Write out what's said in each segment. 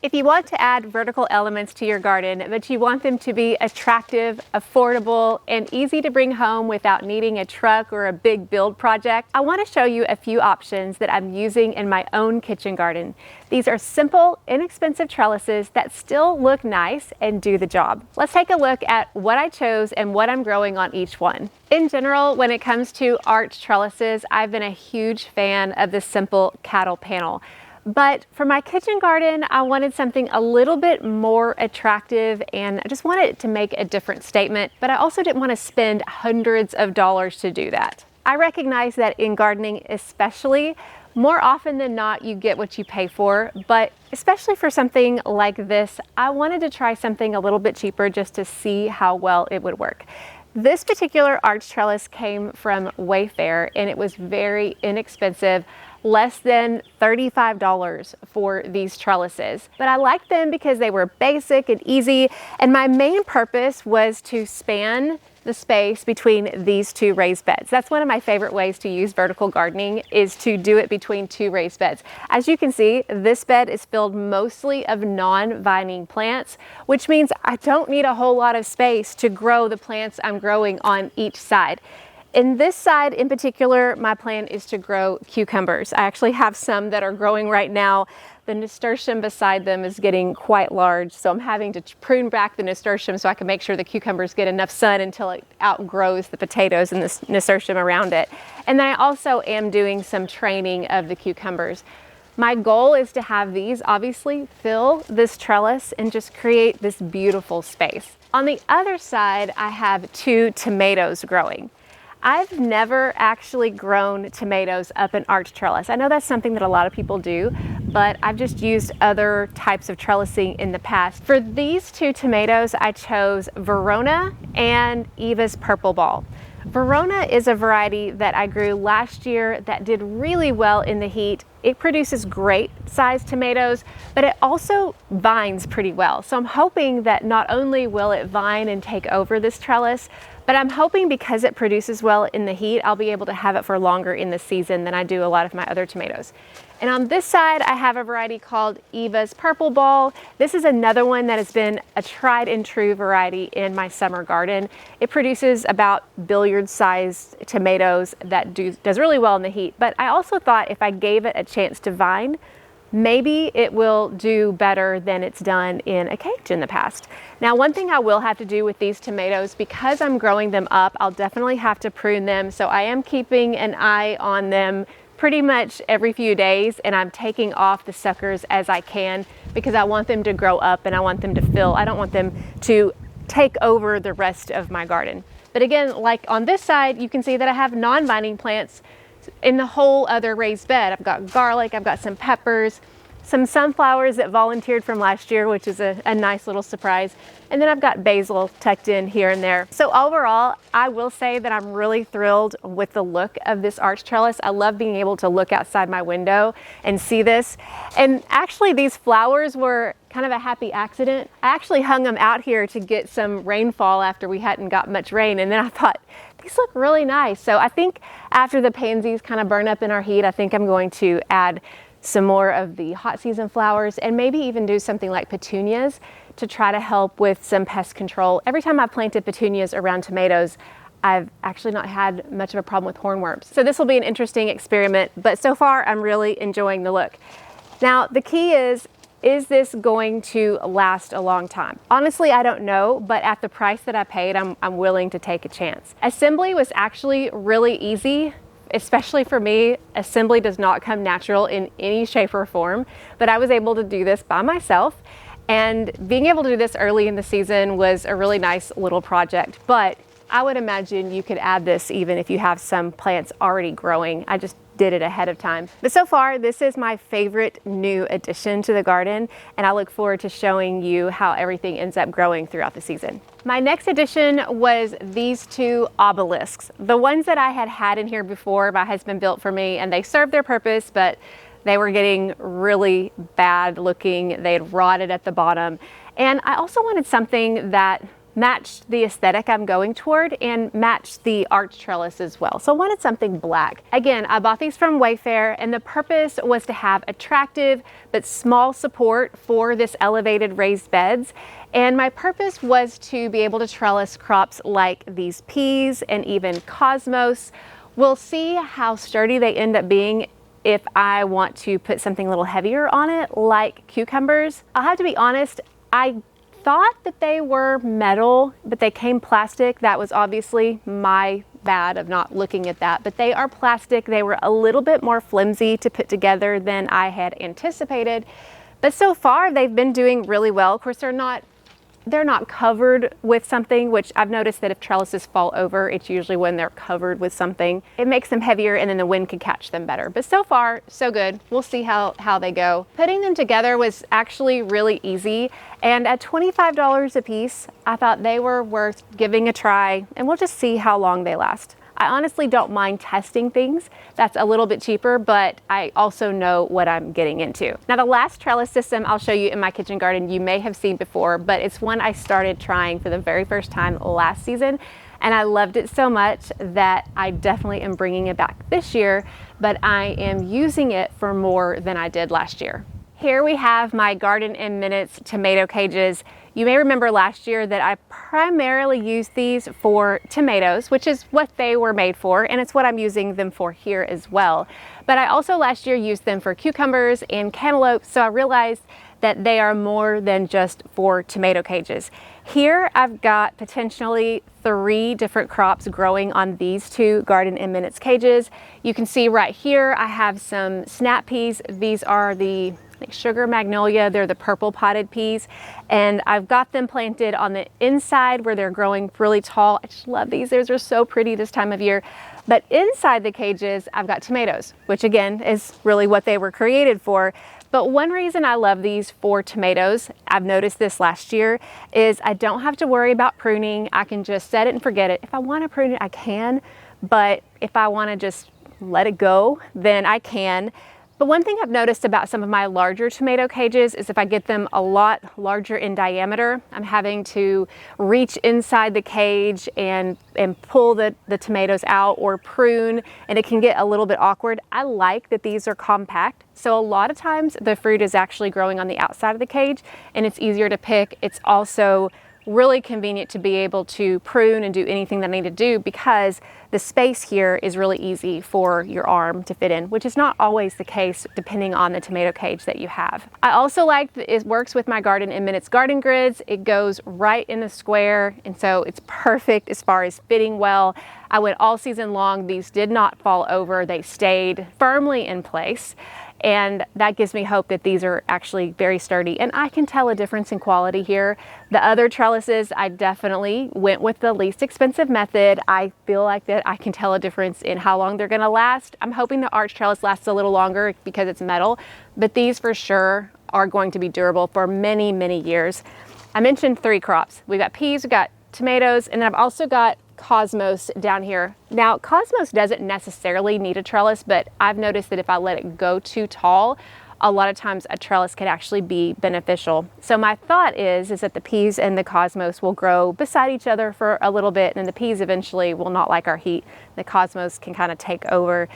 If you want to add vertical elements to your garden, but you want them to be attractive, affordable, and easy to bring home without needing a truck or a big build project, I want to show you a few options that I'm using in my own kitchen garden. These are simple, inexpensive trellises that still look nice and do the job. Let's take a look at what I chose and what I'm growing on each one. In general, when it comes to arched trellises, I've been a huge fan of the simple cattle panel. But for my kitchen garden, I wanted something a little bit more attractive, and I just wanted to make a different statement, but I also didn't want to spend hundreds of dollars to do that. I recognize that in gardening especially, more often than not, you get what you pay for, but especially for something like this, I wanted to try something a little bit cheaper just to see how well it would work. This particular arch trellis came from Wayfair, and it was very inexpensive, less than $35 for these trellises. But I liked them because they were basic and easy, and my main purpose was to span the space between these two raised beds. That's one of my favorite ways to use vertical gardening, is to do it between two raised beds. As you can see, this bed is filled mostly of non-vining plants, which means I don't need a whole lot of space to grow the plants I'm growing on each side. In this side in particular, my plan is to grow cucumbers. I actually have some that are growing right now. The nasturtium beside them is getting quite large, so I'm having to prune back the nasturtium so I can make sure the cucumbers get enough sun until it outgrows the potatoes and the nasturtium around it. And then I also am doing some training of the cucumbers. My goal is to have these obviously fill this trellis and just create this beautiful space. On the other side, I have 2 tomatoes growing. I've never actually grown tomatoes up an arch trellis. I know that's something that a lot of people do, but I've just used other types of trellising in the past. For these 2 tomatoes, I chose Verona and Eva's Purple Ball. Verona is a variety that I grew last year that did really well in the heat. It produces great sized tomatoes, but it also vines pretty well. So I'm hoping that not only will it vine and take over this trellis, but I'm hoping because it produces well in the heat, I'll be able to have it for longer in the season than I do a lot of my other tomatoes. And on this side, I have a variety called Eva's Purple Ball. This is another one that has been a tried and true variety in my summer garden. It produces about billiard-sized tomatoes that does really well in the heat. But I also thought if I gave it a chance to vine, maybe it will do better than it's done in a cage in the past. Now, one thing I will have to do with these tomatoes, because I'm growing them up, I'll definitely have to prune them. So I am keeping an eye on them pretty much every few days, and I'm taking off the suckers as I can because I want them to grow up and I want them to fill. I don't want them to take over the rest of my garden. But again, like on this side, you can see that I have non-vining plants in the whole other raised bed. I've got garlic, I've got some peppers, some sunflowers that volunteered from last year, which is a nice little surprise. And then I've got basil tucked in here and there. So overall, I will say that I'm really thrilled with the look of this arch trellis. I love being able to look outside my window and see this. And actually these flowers were kind of a happy accident. I actually hung them out here to get some rainfall after we hadn't got much rain. And then I thought, these look really nice. So I think after the pansies kind of burn up in our heat, I think I'm going to add some more of the hot season flowers and maybe even do something like petunias to try to help with some pest control. Every time I've planted petunias around tomatoes, I've actually not had much of a problem with hornworms. So this will be an interesting experiment, but so far I'm really enjoying the look. Now, the key is this going to last a long time? Honestly, I don't know, but at the price that I paid, I'm willing to take a chance. Assembly was actually really easy. Especially for me, assembly does not come natural in any shape or form, but I was able to do this by myself, and being able to do this early in the season was a really nice little project. But I would imagine you could add this even if you have some plants already growing. I just did it ahead of time. But so far, this is my favorite new addition to the garden, and I look forward to showing you how everything ends up growing throughout the season. My next addition was these 2 obelisks. The ones that I had in here before, my husband built for me, and they served their purpose, but they were getting really bad looking. They had rotted at the bottom. And I also wanted something that matched the aesthetic I'm going toward and matched the arch trellis as well. So I wanted something black. Again, I bought these from Wayfair, and the purpose was to have attractive but small support for this elevated raised beds. And my purpose was to be able to trellis crops like these peas and even cosmos. We'll see how sturdy they end up being if I want to put something a little heavier on it, like cucumbers. I'll have to be honest, I thought that they were metal, but they came plastic. That was obviously my bad of not looking at that, but they are plastic. They were a little bit more flimsy to put together than I had anticipated, but so far they've been doing really well. Of course, they're not covered with something, which I've noticed that if trellises fall over, it's usually when they're covered with something. It makes them heavier and then the wind can catch them better. But so far, so good. We'll see how they go. Putting them together was actually really easy. And at $25 a piece, I thought they were worth giving a try, and we'll just see how long they last. I honestly don't mind testing things. That's a little bit cheaper, but I also know what I'm getting into. Now, the last trellis system I'll show you in my kitchen garden you may have seen before, but it's one I started trying for the very first time last season, and I loved it so much that I definitely am bringing it back this year, but I am using it for more than I did last year. Here we have my Garden in Minutes tomato cages. You may remember last year that I primarily used these for tomatoes, which is what they were made for, and it's what I'm using them for here as well. But I also last year used them for cucumbers and cantaloupe, so I realized that they are more than just for tomato cages. Here I've got potentially 3 different crops growing on these 2 Garden in Minutes cages. You can see right here I have some snap peas. These are the sugar magnolia. They're the purple potted peas, and I've got them planted on the inside where they're growing really tall. I just love these. These are so pretty this time of year. But inside the cages, I've got tomatoes, which again is really what they were created for. But one reason I love these for tomatoes, I've noticed this last year, is I don't have to worry about pruning. I can just set it and forget it. If I want to prune it, I can, but if I want to just let it go, then I can. But one thing I've noticed about some of my larger tomato cages is if I get them a lot larger in diameter, I'm having to reach inside the cage and pull the tomatoes out or prune, and it can get a little bit awkward. I like that these are compact. So a lot of times the fruit is actually growing on the outside of the cage and it's easier to pick. It's also really convenient to be able to prune and do anything that I need to do because the space here is really easy for your arm to fit in, which is not always the case depending on the tomato cage that you have. I also like that it works with my Garden in Minutes garden grids. It goes right in the square, and so it's perfect as far as fitting well. I went all season long. These did not fall over. They stayed firmly in place. And that gives me hope that these are actually very sturdy, and I can tell a difference in quality here. The other trellises, I definitely went with the least expensive method. I feel like that I can tell a difference in how long they're gonna last. I'm hoping the arch trellis lasts a little longer because it's metal, but these for sure are going to be durable for many, many years. I mentioned 3 crops. We've got peas, we've got tomatoes, and then I've also got cosmos down here. Now, cosmos doesn't necessarily need a trellis, but I've noticed that if I let it go too tall, a lot of times a trellis can actually be beneficial. So my thought is that the peas and the cosmos will grow beside each other for a little bit, and the peas eventually will not like our heat. The cosmos can kind of take over.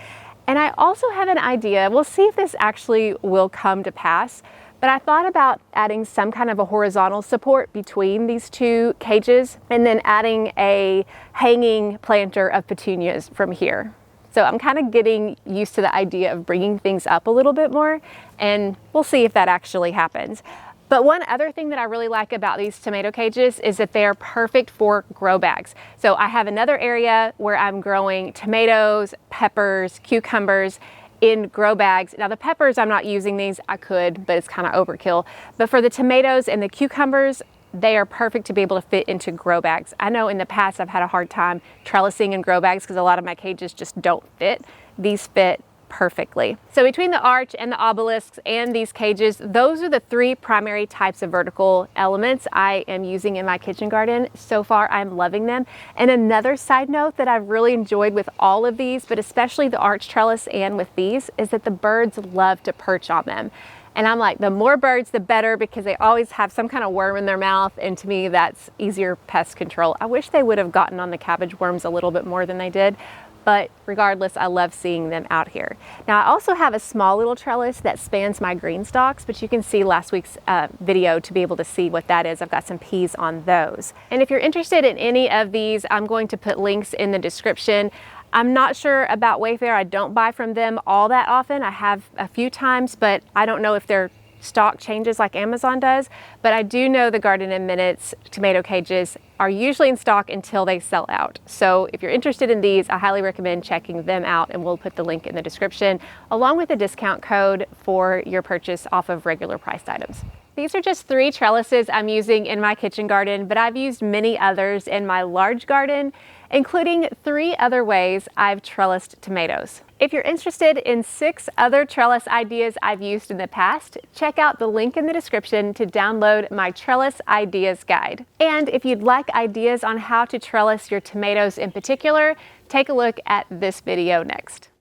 And I also have an idea. We'll see if this actually will come to pass. But I thought about adding some kind of a horizontal support between these 2 cages and then adding a hanging planter of petunias from here. So I'm kind of getting used to the idea of bringing things up a little bit more, and we'll see if that actually happens. But one other thing that I really like about these tomato cages is that they are perfect for grow bags. So I have another area where I'm growing tomatoes, peppers, cucumbers, in grow bags. Now the peppers, I'm not using these. I could, but it's kind of overkill. But for the tomatoes and the cucumbers, they are perfect to be able to fit into grow bags. I know in the past I've had a hard time trellising in grow bags because a lot of my cages just don't fit. These fit perfectly. So between the arch and the obelisks and these cages, those are the 3 primary types of vertical elements I am using in my kitchen garden. So far, I'm loving them. And another side note that I've really enjoyed with all of these, but especially the arch trellis and with these, is that the birds love to perch on them. And I'm like, the more birds, the better, because they always have some kind of worm in their mouth. And to me, that's easier pest control. I wish they would have gotten on the cabbage worms a little bit more than they did. But regardless, I love seeing them out here. Now, I also have a small little trellis that spans my green stalks, but you can see last week's video to be able to see what that is. I've got some peas on those. And if you're interested in any of these, I'm going to put links in the description. I'm not sure about Wayfair. I don't buy from them all that often. I have a few times, but I don't know if their stock changes like Amazon does. But I do know the Garden in Minutes tomato cages are usually in stock until they sell out. So if you're interested in these, I highly recommend checking them out, and we'll put the link in the description along with a discount code for your purchase off of regular priced items. These are just 3 trellises I'm using in my kitchen garden, but I've used many others in my large garden, including 3 other ways I've trellised tomatoes. If you're interested in 6 other trellis ideas I've used in the past, check out the link in the description to download my Trellis Ideas Guide. And if you'd like ideas on how to trellis your tomatoes in particular, take a look at this video next.